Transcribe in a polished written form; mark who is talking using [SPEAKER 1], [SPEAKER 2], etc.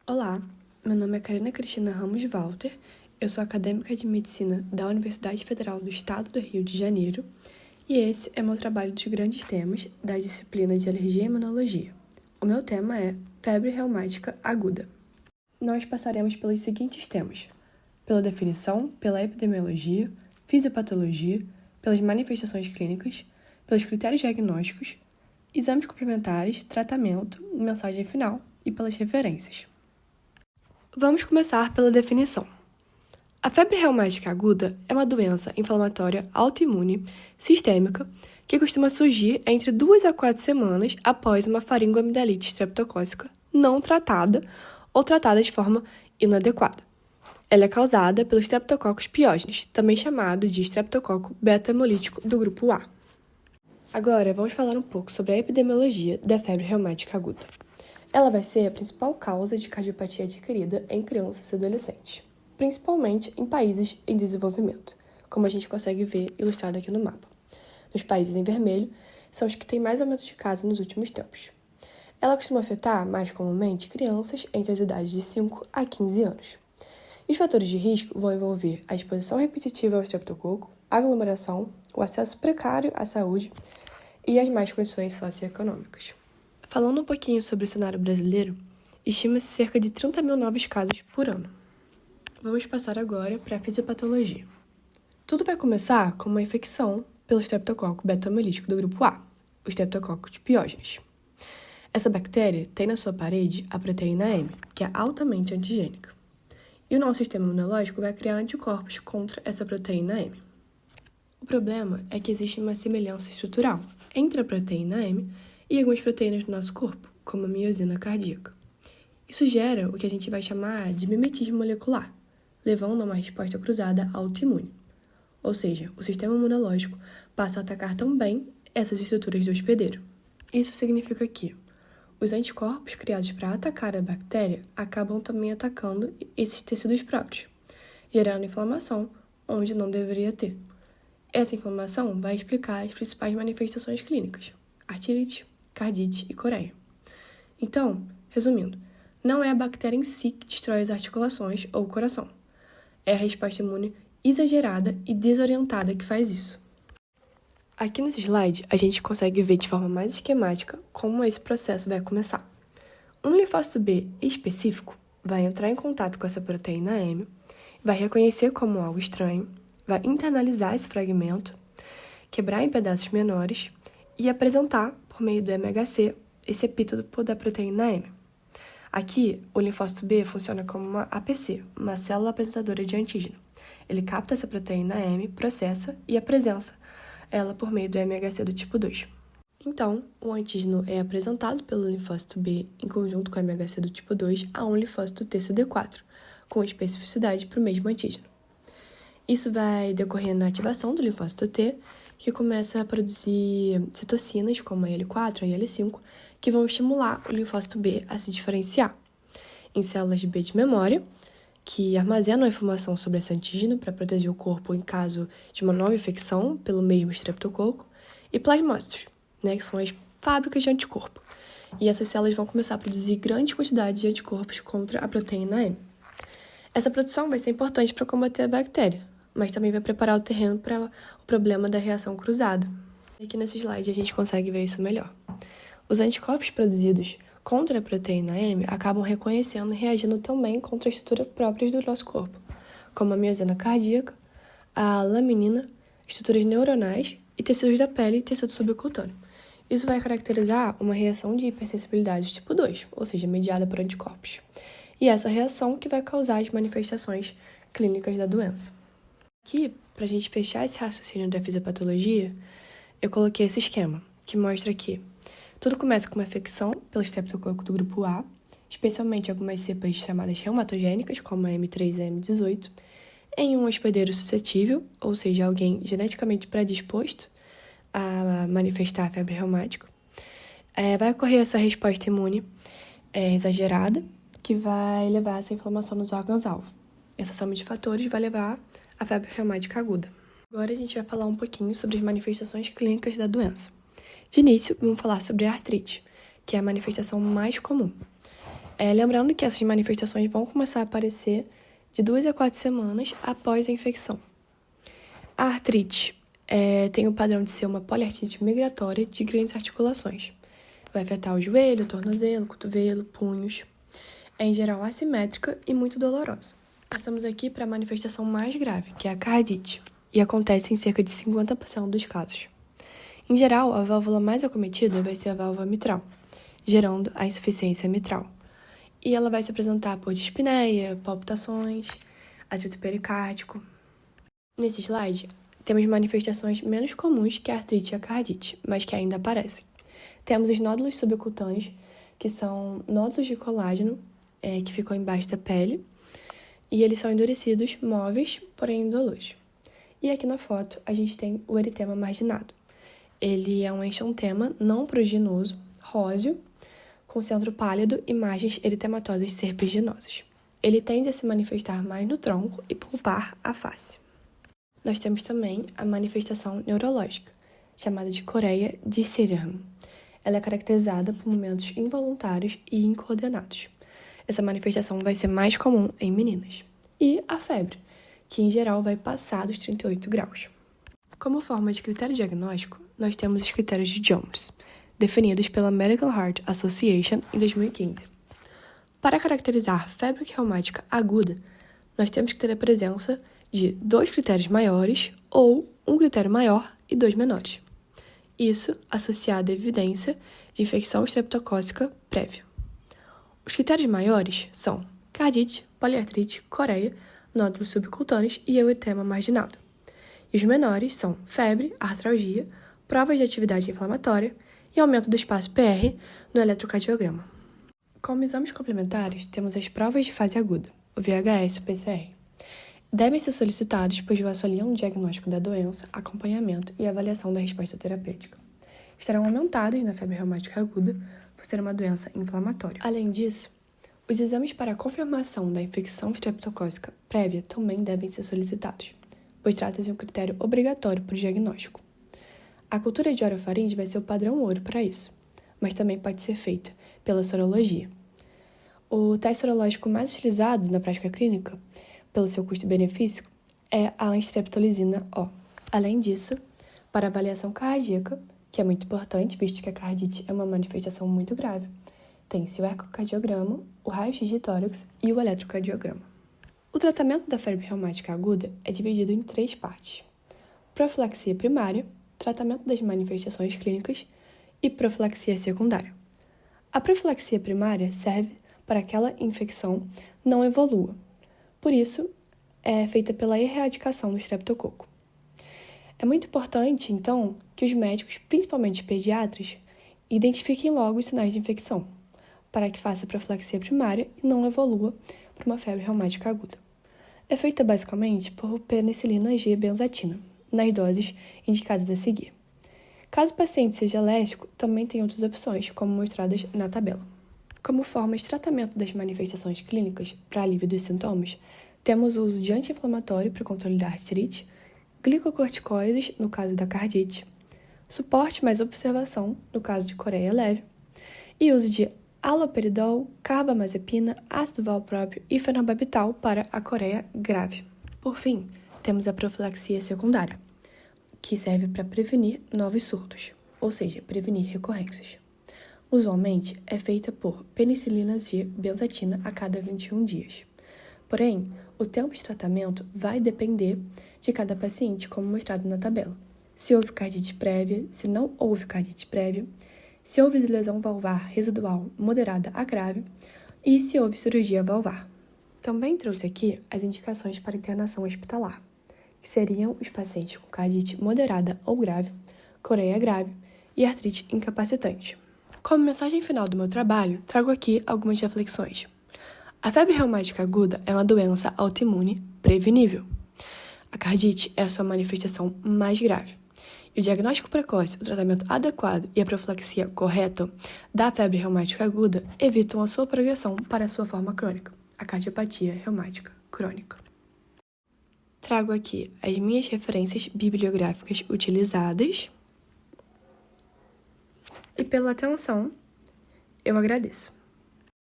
[SPEAKER 1] Olá, meu nome é Karina Cristina Ramos Walter, eu sou acadêmica de medicina da Universidade Federal do Estado do Rio de Janeiro e esse é meu trabalho dos grandes temas da disciplina de alergia e imunologia. O meu tema é febre reumática aguda. Nós passaremos pelos seguintes temas: pela definição, pela epidemiologia, fisiopatologia, pelas manifestações clínicas, pelos critérios diagnósticos, exames complementares, tratamento, mensagem final e pelas referências. Vamos começar pela definição. A febre reumática aguda é uma doença inflamatória autoimune sistêmica que costuma surgir entre 2 a 4 semanas após uma faringoamidalite estreptocócica não tratada ou tratada de forma inadequada. Ela é causada pelo Streptococcus pyogenes, também chamado de estreptococo beta-hemolítico do grupo A. Agora, vamos falar um pouco sobre a epidemiologia da febre reumática aguda. Ela vai ser a principal causa de cardiopatia adquirida em crianças e adolescentes, principalmente em países em desenvolvimento, como a gente consegue ver ilustrado aqui no mapa. Nos países em vermelho, são os que têm mais aumento de casos nos últimos tempos. Ela costuma afetar, mais comumente, crianças entre as idades de 5 a 15 anos. E os fatores de risco vão envolver a exposição repetitiva ao estreptococo, a aglomeração, o acesso precário à saúde e as más condições socioeconômicas. Falando um pouquinho sobre o cenário brasileiro, estima-se cerca de 30 mil novos casos por ano. Vamos passar agora para a fisiopatologia. Tudo vai começar com uma infecção pelo Streptococcus beta-hemolítico do grupo A, o Streptococcus pyogenes. Essa bactéria tem na sua parede a proteína M, que é altamente antigênica. E o nosso sistema imunológico vai criar anticorpos contra essa proteína M. O problema é que existe uma semelhança estrutural entre a proteína M e algumas proteínas do nosso corpo, como a miosina cardíaca. Isso gera o que a gente vai chamar de mimetismo molecular, levando a uma resposta cruzada autoimune. Ou seja, o sistema imunológico passa a atacar também essas estruturas do hospedeiro. Isso significa que os anticorpos criados para atacar a bactéria acabam também atacando esses tecidos próprios, gerando inflamação onde não deveria ter. Essa inflamação vai explicar as principais manifestações clínicas: artrite, cardite e coreia. Então, resumindo, não é a bactéria em si que destrói as articulações ou o coração. É a resposta imune exagerada e desorientada que faz isso. Aqui nesse slide, a gente consegue ver de forma mais esquemática como esse processo vai começar. Um linfócito B específico vai entrar em contato com essa proteína M, vai reconhecer como algo estranho, vai internalizar esse fragmento, quebrar em pedaços menores e apresentar, por meio do MHC, esse epítopo da proteína M. Aqui, o linfócito B funciona como uma APC, uma célula apresentadora de antígeno. Ele capta essa proteína M, processa e apresenta ela por meio do MHC do tipo 2. Então, o antígeno é apresentado pelo linfócito B em conjunto com o MHC do tipo 2 a um linfócito TCD4, com especificidade para o mesmo antígeno. Isso vai decorrer na ativação do linfócito T, que começa a produzir citocinas, como a IL-4 e a IL-5, que vão estimular o linfócito B a se diferenciar em células B de memória, que armazenam a informação sobre esse antígeno para proteger o corpo em caso de uma nova infecção pelo mesmo estreptococo, e plasmócitos, que são as fábricas de anticorpo. E essas células vão começar a produzir grandes quantidades de anticorpos contra a proteína M. Essa produção vai ser importante para combater a bactéria, mas também vai preparar o terreno para o problema da reação cruzada. Aqui nesse slide a gente consegue ver isso melhor. Os anticorpos produzidos contra a proteína M acabam reconhecendo e reagindo também contra as estruturas próprias do nosso corpo, como a miosina cardíaca, a laminina, estruturas neuronais e tecidos da pele e tecido subcutâneo. Isso vai caracterizar uma reação de hipersensibilidade tipo 2, ou seja, mediada por anticorpos. E essa reação que vai causar as manifestações clínicas da doença. Aqui, para a gente fechar esse raciocínio da fisiopatologia, eu coloquei esse esquema, que mostra que tudo começa com uma infecção pelo estreptococo do grupo A, especialmente algumas cepas chamadas reumatogênicas, como a M3 e a M18, em um hospedeiro suscetível, ou seja, alguém geneticamente predisposto a manifestar a febre reumática. Vai ocorrer essa resposta imune exagerada, que vai levar a essa inflamação nos órgãos-alvo. Essa soma de fatores vai levar à febre reumática aguda. Agora a gente vai falar um pouquinho sobre as manifestações clínicas da doença. De início, vamos falar sobre a artrite, que é a manifestação mais comum. Lembrando que essas manifestações vão começar a aparecer de 2 a 4 semanas após a infecção. A artrite tem o padrão de ser uma poliartrite migratória de grandes articulações. Vai afetar o joelho, o tornozelo, o cotovelo, punhos. É, em geral, assimétrica e muito dolorosa. Passamos aqui para a manifestação mais grave, que é a cardite, e acontece em cerca de 50% dos casos. Em geral, a válvula mais acometida vai ser a válvula mitral, gerando a insuficiência mitral. E ela vai se apresentar por dispneia, palpitações, atrito pericárdico. Nesse slide, temos manifestações menos comuns que a artrite e a cardite, mas que ainda aparecem. Temos os nódulos subcutâneos, que são nódulos de colágeno que ficam embaixo da pele, e eles são endurecidos, móveis, porém indolores. E aqui na foto, a gente tem o eritema marginado. Ele é um exantema não pruriginoso, róseo, com centro pálido e margens eritematosas serpiginosas. Ele tende a se manifestar mais no tronco e pulpar a face. Nós temos também a manifestação neurológica, chamada de coreia de Sirhan. Ela é caracterizada por movimentos involuntários e incoordenados. Essa manifestação vai ser mais comum em meninas. E a febre, que em geral vai passar dos 38 graus. Como forma de critério diagnóstico, nós temos os critérios de Jones, definidos pela American Heart Association em 2015. Para caracterizar febre reumática aguda, nós temos que ter a presença de 2 critérios maiores ou 1 critério maior e 2 menores. Isso associado à evidência de infecção estreptocócica prévia. Os critérios maiores são cardite, poliartrite, coreia, nódulos subcutâneos e eritema marginado. E os menores são febre, artralgia, provas de atividade inflamatória e aumento do espaço PR no eletrocardiograma. Como exames complementares, temos as provas de fase aguda, o VHS e o PCR. Devem ser solicitados, pois auxiliam o diagnóstico da doença, acompanhamento e avaliação da resposta terapêutica. Estarão aumentados na febre reumática aguda, por ser uma doença inflamatória. Além disso, os exames para a confirmação da infecção estreptocócica prévia também devem ser solicitados, pois trata-se de um critério obrigatório para o diagnóstico. A cultura de orofaringe vai ser o padrão ouro para isso, mas também pode ser feita pela sorologia. O teste sorológico mais utilizado na prática clínica, pelo seu custo-benefício, é a antistreptolizina O. Além disso, para avaliação cardíaca, que é muito importante, visto que a cardite é uma manifestação muito grave, tem-se o ecocardiograma, o raio-x de tórax e o eletrocardiograma. O tratamento da febre reumática aguda é dividido em 3 partes: profilaxia primária, tratamento das manifestações clínicas e profilaxia secundária. A profilaxia primária serve para que aquela infecção não evolua. Por isso, é feita pela erradicação do estreptococo. É muito importante, então, que os médicos, principalmente os pediatras, identifiquem logo os sinais de infecção, para que faça a profilaxia primária e não evolua para uma febre reumática aguda. É feita basicamente por penicilina G benzatina, nas doses indicadas a seguir. Caso o paciente seja alérgico, também tem outras opções, como mostradas na tabela. Como forma de tratamento das manifestações clínicas para alívio dos sintomas, temos o uso de anti-inflamatório para o controle da artrite, glicocorticoides no caso da cardite, suporte mais observação no caso de coreia leve, e uso de haloperidol, carbamazepina, ácido valproico e fenobarbital para a coreia grave. Por fim, temos a profilaxia secundária, que serve para prevenir novos surtos, ou seja, prevenir recorrências. Usualmente é feita por penicilina G benzatina a cada 21 dias. Porém, o tempo de tratamento vai depender de cada paciente, como mostrado na tabela. Se houve cardite prévia, se não houve cardite prévia, se houve lesão valvar residual moderada a grave e se houve cirurgia valvar. Também trouxe aqui as indicações para internação hospitalar, que seriam os pacientes com cardite moderada ou grave, coreia grave e artrite incapacitante. Como mensagem final do meu trabalho, trago aqui algumas reflexões. A febre reumática aguda é uma doença autoimune prevenível. A cardite é a sua manifestação mais grave. E o diagnóstico precoce, o tratamento adequado e a profilaxia correta da febre reumática aguda evitam a sua progressão para a sua forma crônica, a cardiopatia reumática crônica. Trago aqui as minhas referências bibliográficas utilizadas. E pela atenção, eu agradeço.